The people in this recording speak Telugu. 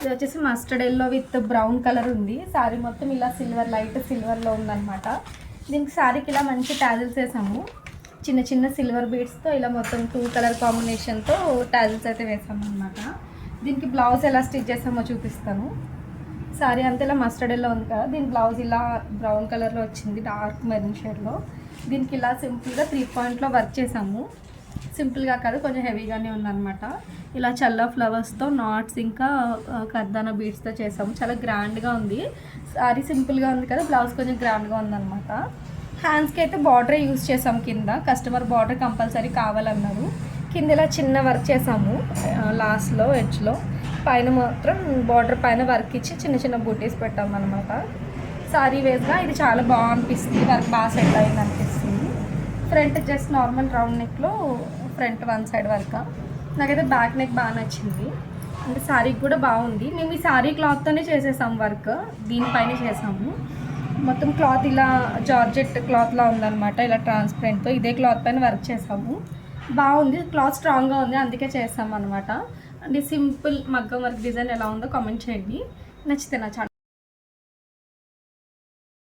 ఇది వచ్చేసి mustard yellow with brown colour ఉంది. శారీ మొత్తం ఇలా సిల్వర్, లైట్ సిల్వర్లో ఉందన్నమాట. దీనికి శారీకి ఇలా మంచి టాజిల్స్ వేసాము. చిన్న చిన్న సిల్వర్ బీడ్స్తో ఇలా మొత్తం 2 కలర్ కాంబినేషన్తో టాజిల్స్ అయితే వేసాము అనమాట. దీనికి బ్లౌజ్ ఎలా స్టిచ్ చేసామో చూపిస్తాను. శారీ అంతా ఇలా మస్టర్డ్ ఎల్లో ఉంది కదా, దీని బ్లౌజ్ ఇలా బ్రౌన్ కలర్లో వచ్చింది, డార్క్ మెరూన్ షేడ్లో. దీనికి ఇలా సింపుల్గా 3 పాయింట్లో వర్క్ చేసాము. సింపుల్గా కాదు, కొంచెం హెవీగానే ఉందన్నమాట. ఇలా చల్ల ఫ్లవర్స్తో నాట్స్ ఇంకా కర్దానా బీడ్స్తో చేసాము. చాలా గ్రాండ్గా ఉంది. సారీ సింపుల్గా ఉంది కదా, బ్లౌజ్ కొంచెం గ్రాండ్గా ఉందన్నమాట. హ్యాండ్స్కి అయితే బార్డరే యూజ్ చేసాము. కింద కస్టమర్ బార్డర్ కంపల్సరీ కావాలన్నారు. కింద ఇలా చిన్న వర్క్ చేసాము లాస్ట్లో ఎడ్జ్లో. పైన మాత్రం బార్డర్ పైన వర్క్ ఇచ్చి చిన్న చిన్న బూటీస్ పెట్టాము అనమాట. సారీ వేస్గా ఇది చాలా బాగా అనిపిస్తుంది, వర్క్ బాగా సెట్ అయింది అనిపిస్తుంది. ఫ్రంట్ జస్ట్ నార్మల్ రౌండ్ నెక్లో ఫ్రంట్ వన్ సైడ్ వర్క్. నాకైతే బ్యాక్ నెక్ బాగా నచ్చింది, అంటే శారీకి కూడా బాగుంది. మేము ఈ శారీ క్లాత్తోనే చేసేసాము వర్క్, దీనిపైన చేసాము. మొత్తం క్లాత్ ఇలా జార్జెట్ క్లాత్లా ఉందన్నమాట, ఇలా ట్రాన్స్పరెంట్తో ఇదే క్లాత్ పైన వర్క్ చేసాము. బాగుంది, క్లాత్ స్ట్రాంగ్గా ఉంది, అందుకే చేసాము అనమాట. అంటే సింపుల్ మగ్గం వర్క్ డిజైన్ ఎలా ఉందో కామెంట్ చేయండి. నచ్చితే నా ఛానల్